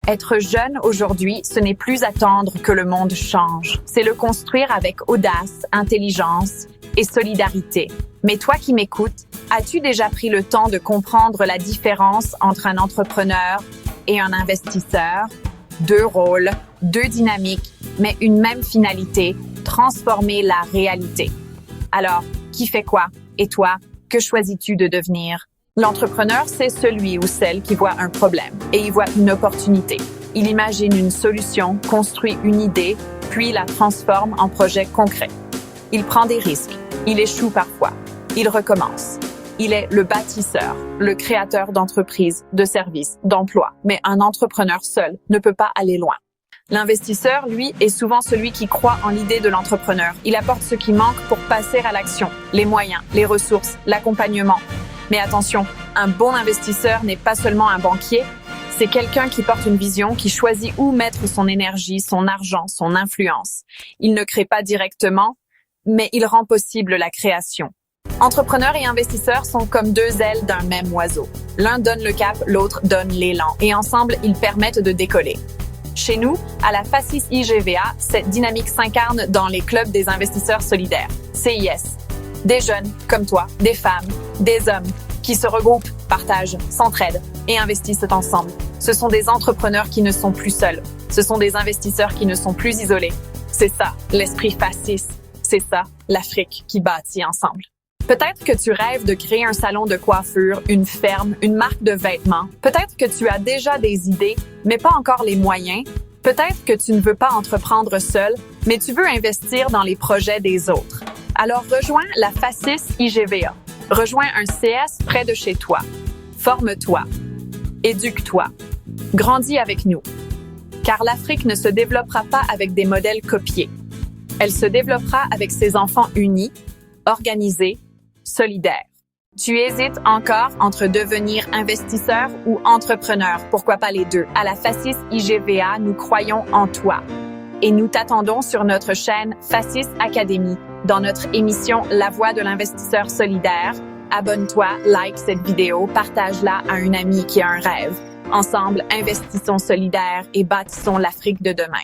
Être jeune aujourd'hui, ce n'est plus attendre que le monde change. C'est le construire avec audace, intelligence et solidarité. Mais toi qui m'écoutes, as-tu déjà pris le temps de comprendre la différence entre un entrepreneur et un investisseur? Deux rôles, deux dynamiques, mais une même finalité, transformer la réalité. Alors, qui fait quoi? Et toi, que choisis-tu de devenir? L'entrepreneur, c'est celui ou celle qui voit un problème et y voit une opportunité. Il imagine une solution, construit une idée, puis la transforme en projet concret. Il prend des risques, il échoue parfois, il recommence. Il est le bâtisseur, le créateur d'entreprises, de services, d'emplois. Mais un entrepreneur seul ne peut pas aller loin. L'investisseur, lui, est souvent celui qui croit en l'idée de l'entrepreneur. Il apporte ce qui manque pour passer à l'action, les moyens, les ressources, l'accompagnement. Mais attention, un bon investisseur n'est pas seulement un banquier, c'est quelqu'un qui porte une vision, qui choisit où mettre son énergie, son argent, son influence. Il ne crée pas directement, mais il rend possible la création. Entrepreneurs et investisseurs sont comme deux ailes d'un même oiseau. L'un donne le cap, l'autre donne l'élan, et ensemble, ils permettent de décoller. Chez nous, à la FACIS IGVA, cette dynamique s'incarne dans les clubs des investisseurs solidaires, CIS. Des jeunes comme toi, des femmes, des hommes qui se regroupent, partagent, s'entraident et investissent ensemble. Ce sont des entrepreneurs qui ne sont plus seuls. Ce sont des investisseurs qui ne sont plus isolés. C'est ça, l'esprit FACIS. C'est ça, l'Afrique qui bâtit ensemble. Peut-être que tu rêves de créer un salon de coiffure, une ferme, une marque de vêtements. Peut-être que tu as déjà des idées, mais pas encore les moyens. Peut-être que tu ne veux pas entreprendre seul, mais tu veux investir dans les projets des autres. Alors rejoins la FACIS IGVA. Rejoins un CS près de chez toi. Forme-toi. Éduque-toi. Grandis avec nous. Car l'Afrique ne se développera pas avec des modèles copiés. Elle se développera avec ses enfants unis, organisés, solidaires. Tu hésites encore entre devenir investisseur ou entrepreneur. Pourquoi pas les deux? À la FACIS IGVA, nous croyons en toi. Et nous t'attendons sur notre chaîne FACIS Academy, dans notre émission La Voix de l'investisseur solidaire. Abonne-toi, like cette vidéo, partage-la à un ami qui a un rêve. Ensemble, investissons solidaire et bâtissons l'Afrique de demain.